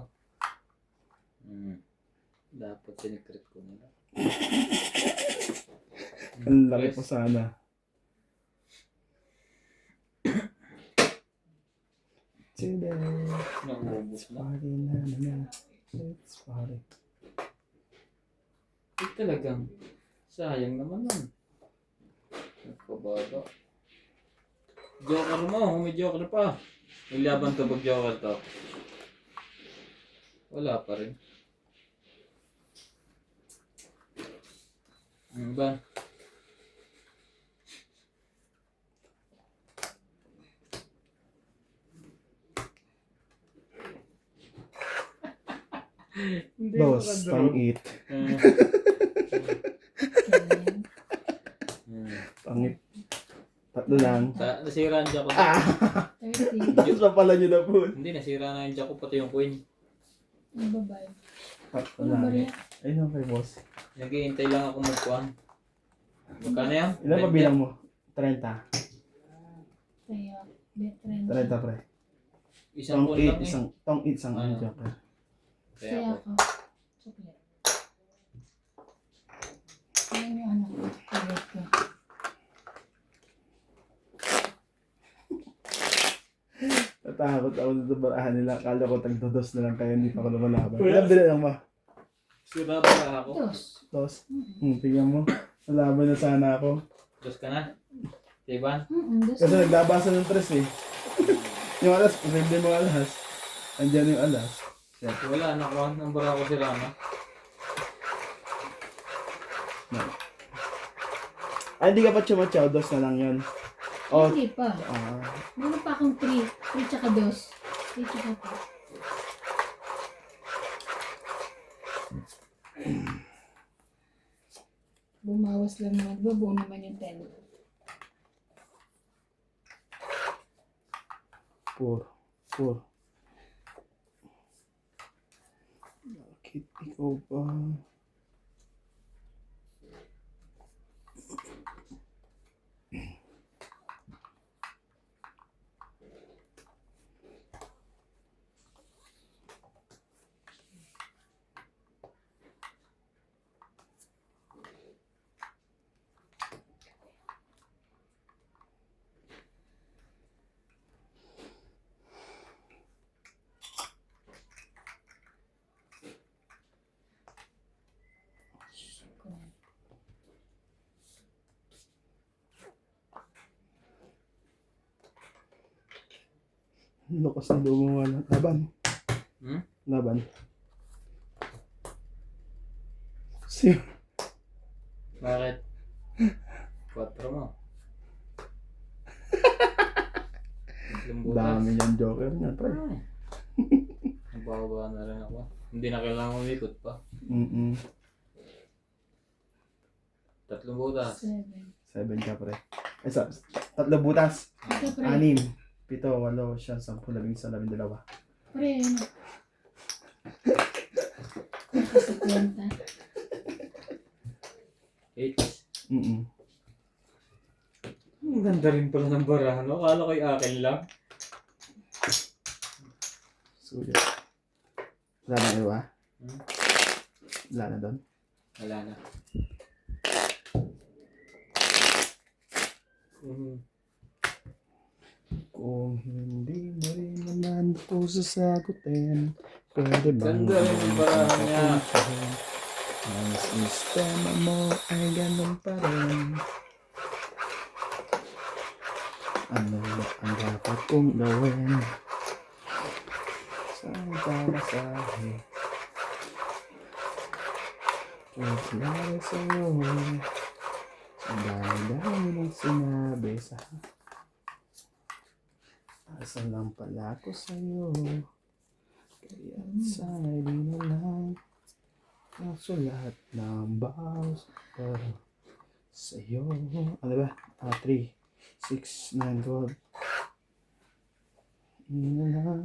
Dapat sinikret ko nila. Ang laki pa sana. Today, Naubos na. party na na. Let's party. Talagang sayang naman nun. Nagpababa. Joker mo, may joker pa. May laban to pag joker to. Wala pa rin. Ano ba? Dos, pang-it. Hmm. Pang-it. Tatlo lang. Nasira ang jack ko. 30. Tapos pa pala nyo na po. Hindi, nasira na yung jack ko, pati yung queen. Ang babae. Tatlo Ano ba lang. rin? Ayun okay, boss. Naghihintay lang ako magkuhan. Magkano yan? Ilan pa bilang mo? 30. Kaya, veteran. 30 pre. Isang Tong kun 8, lang eh. isang 8, isang Ah. joker. Kaya Kaya ako. ako. Chocolate. Ayan yung ano ko. Chocolate ko. Natakot ako dito barahan nila. Akala ko tagdodos na lang kayo, hindi pa ako lumalaban. Ilan bilang lang ba? Sira ba ako? Dos. Dos. Tingnan mo. Nalaban na sana ako. Dos ka na? Tiban? Dos. Kasi naglabasan ng tres eh. Yung alas, posible mo alas. Andiyan yung alas. Wala, nakuha. Ang bara ko si Rama. Ay, hindi ka pa chumachaw. Dos na lang yun. Oh, Hindi pa. ah. Meron pa akong 3. 3 tsaka 2. 3 tsaka 2. Bumawas lang naman. Bubuo naman yung 10. 4. Bakit ikaw ba? Lakas na lumawa ng laban. Hmm? Laban. Siya. Bakit? 4 mo. Dami niyang joker niya, pre. Nagpapaba na rin ako. Hindi na kailangan umikot pa. 3 butas. 7. 7 ka, pre. Ay, 3 butas. Ito pre. 6, 7, 8, 9, 10, 11, 12. Pre. Kasi kwenta. 8. Mm-mm. Ang ganda rin pala ng barahan. Akala ko yung akin lang. Sulit. Wala na iba? Hmm? Wala na doon? Wala na. Kung hindi mo rin naman ako sasagutin, pwede bang Ganda rin yung barahan niya. ang sistema mo ay ganun pa rin. Ano ba ang dapat kong gawin? Saan pamasahe? Kuklaro sa'yo. Ang dami-dami ng sinabi sa asa lang pala ko sa'yo. Kaya sana di na lang nasulat ng bawas para sa'yo. Ano ba? 3, 6, 9, 12. Hindi na lang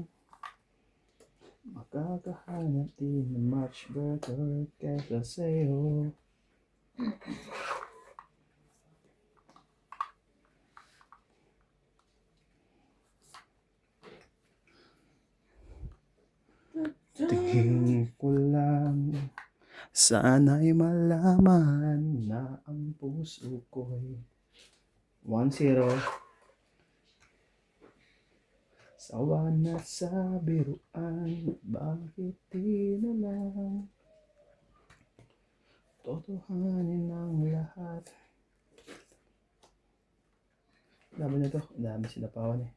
makakahanap din na much better kaysa sa'yo. Tingin ko lang, sana'y malaman na ang puso ko'y 1-0. Sawa na sa biruan, bakit di na lang totohanin ang lahat. Laban na to, dami sila pawan eh.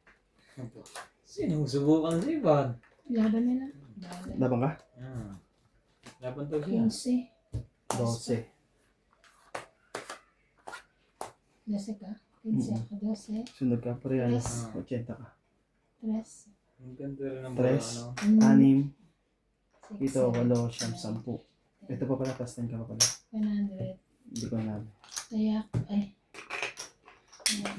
Sinusubukan si Ivan. Laban nila. Bahala. Laban ka? Ah. Laban to siya. 15. 12. 12 ka? 15 ako. 12. Sunod ka, parehas. Ah. 80 ka. 3. Ang ganda rin ng Tres. bola, ano? 6, 6, 7, 8, 9, 10. Ito pa pala, plus 10 ka pa pala. 100. Hindi ko na. Kaya, ay.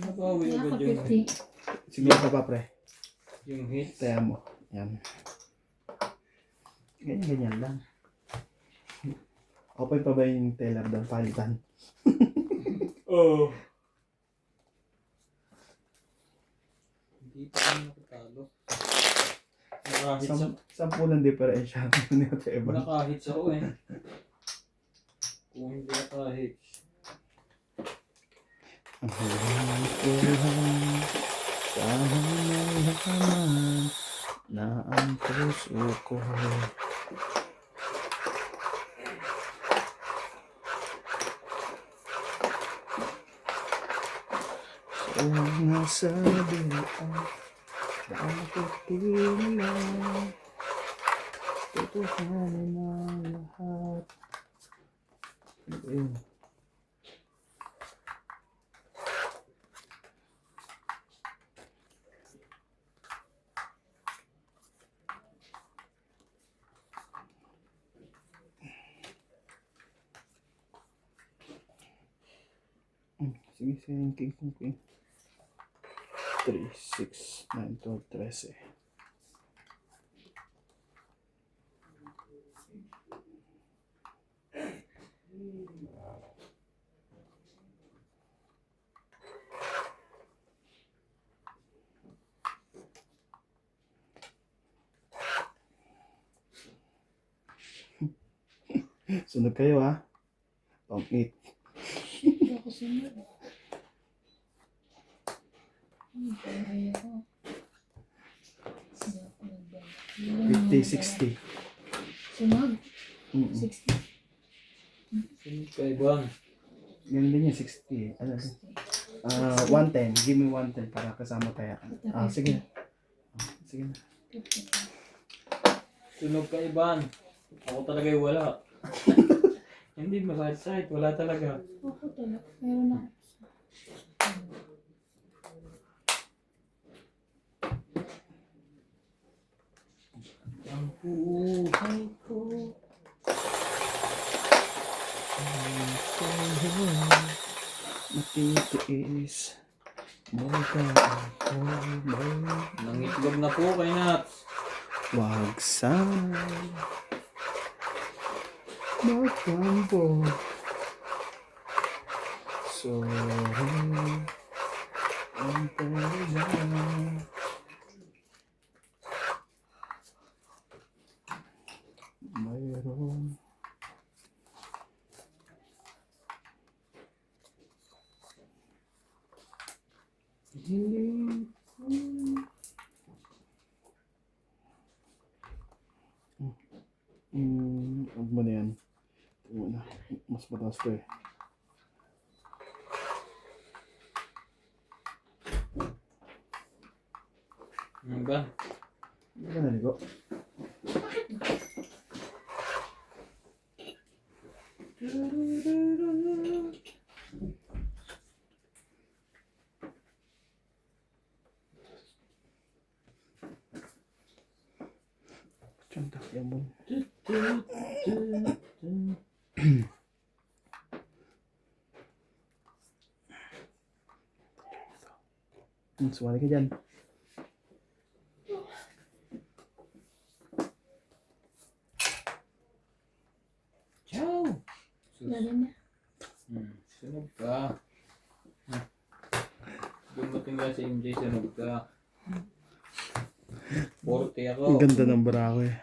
Nabawi Kaya ako agad yun. 50. Siguro ka pa, pre. Yung hit. Taya mo. Yan. Ganyan lang. Okay pa ba yung teller doon? Palitan. Oh. Hindi pa kami nakatalo. Nakahit sa... 10 ng diferensya. Hindi ko iba. Nakahit ako eh. Kung hindi nakahit. Ang hirang kulang sa nalaman na ang puso ko. So nasabi ang bakit tila tutuhanin ang lahat. Ayun. Sige, sige, king, king. 3, 6, 9, 12, 13. Sunod kayo ha. Pang 8. Hindi ako sunod. Kaya ako. Sige ako nagbala. 50, 60. Sunod? Mm-mm. 60. Sunod ka Iban. Ganun din yung 60. Ano? 110. Give me 110 para kasama tayo. Sige. Sige na. 50. Sunod ka Iban. Ako talaga yung wala. Hindi masahit-sahit. Wala talaga. Ako talaga. Meron ako. Ang buhay ko. Matitiis. Baga ako may Nangitlog na po kay Nats. wag sana magtampo. Sorry. Ang talaga. Mayroon. Hindi ko. Huwag mo na yan. Huwag na. Mas mataas to eh. Ano ba? Hindi ka naligo. Canta, yan mo. Sumali ka dyan. Ciao! Lalo na. Sunod ka. Dumating ka si MJ, sunod ka. 40 ako. Ang ganda ng barako eh.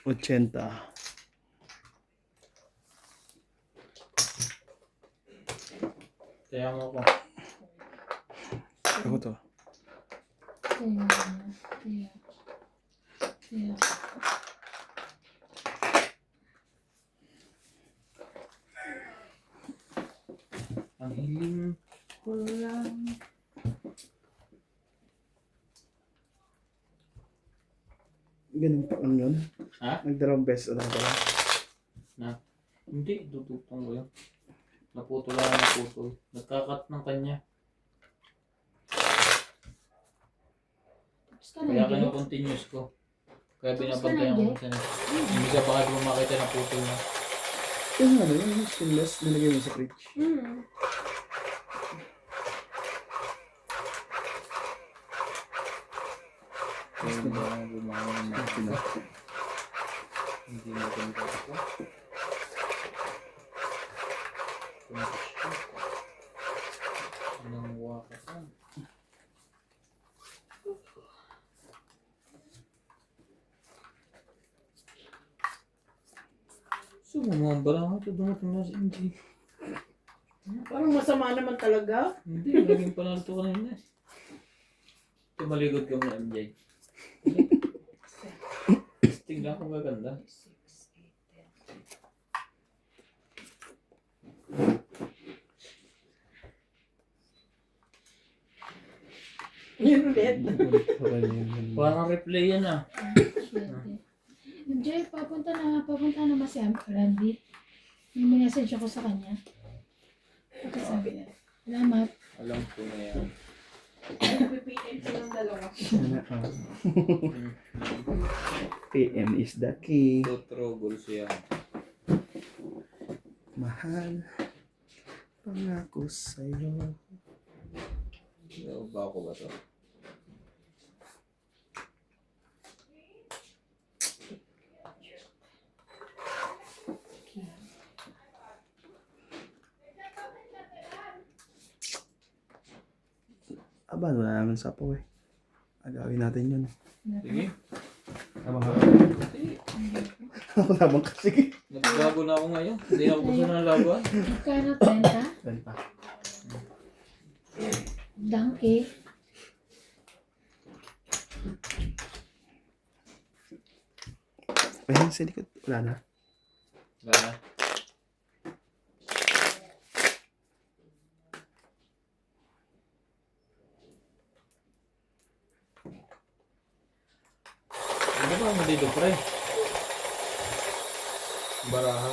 80. Kaya mo ako. Ako to. Kaya. Kaya. Ang hiling ko lang. Ganun pa lang yun. Ha? Nagdalawang beses na dala. Hindi, dudugtong ko yun. Naputol lang, naputol. Nagkakat ng kanya. Tapos ka na, Kaya Jay. kinu-continuous ko. Kaya Tapos binabantayan ka na, ko kasi hindi ka baka di mo makita na putol na. Yung ano, yung stainless, nilagay mo sa fridge. Kaya hindi ako bumangon ng mga hindi maganda ito. Anong wakas na? Sumumamba lang ito, dumating na si MJ. Parang masama naman talaga. Hindi, laging panalo to kanina. Tumaligod ka muna, MJ. Tingnan kung gaganda. Yun ulit. Parang replay yan ah. MJ, papunta na ba si Randy? May message ako sa kanya. Pagkasabi niya, salamat. Alam ko na yan. Pipiliin silang dalawa. PM is the key. Tutrogol siya. Mahal, pangako sa'yo. Ba ako ba to? Aba, wala naman sapaw eh. Agawin natin yun. Sige. Abang Wala bang kasi. Nagbago na ako ngayon. Hindi ako gusto ng laban. Magkano 30? Benta. Donkey. Ayun, sa likod. Wala na. Wala na. Ano ba mo dito, pre? Baraha.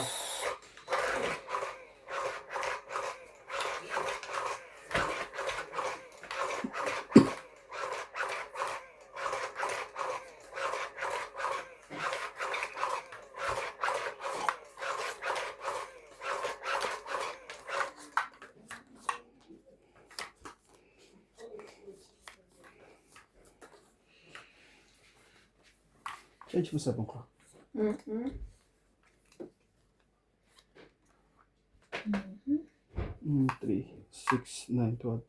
Charge mo sabong ko. 3, 6, 9, 12.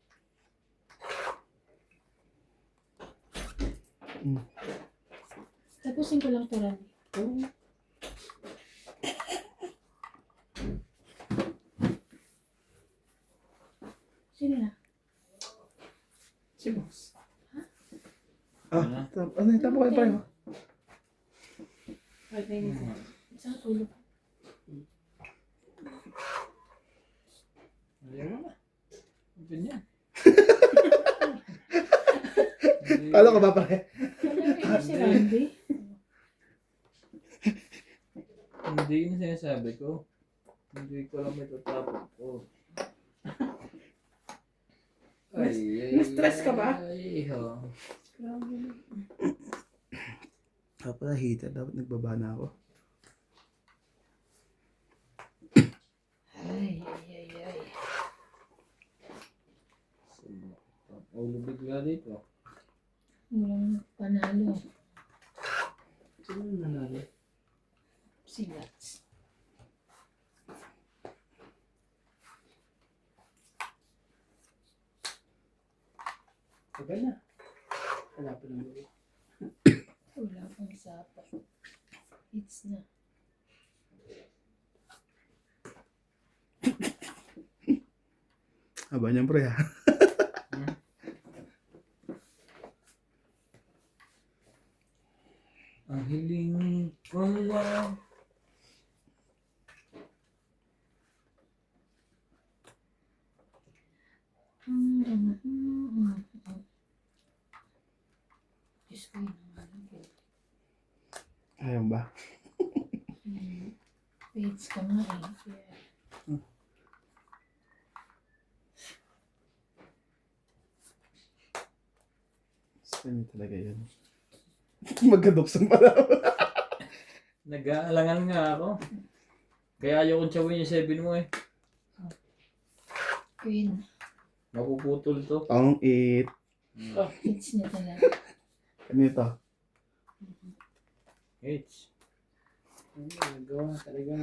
Tapusin ko lang to, Randy. Sino na? Si boss. Ano yung tapo kayo pareho? Ay, thank you. Isang tulog. Ayaw mo na. Ganyan. Kala ko ba pare? Wala si Randy. Hindi yun ang sinasabi ko. Hindi ko lang may tatapos ko. Na-stress ka ba? Ay, ho. Pala heater. Dapat nagbaba na ako. Ay. Ulo bigla dito. Walang panalo. Sino nanalo? Si Lats. Tagal na. Wala pa lang ulit. Wala pang sapa. It's na. Haba niyan pre ha. Ang hiling ko lang. Diyos ko yun. Ayaw mo. ba? Fates ka nga eh. Kaya, Saan talaga yun? Magkaduksong pala. Nag-aalangan nga ako. Kaya ayaw kong tsawin yung 7 mo eh. Queen. Mapuputol to. Tong it. Hits niya talaga. Ganito. H. Nagawa talaga.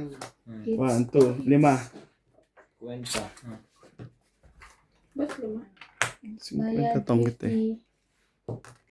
Hits. 1, 2, 5. Kwenta. Ba't luma? 50 tong it eh. 50.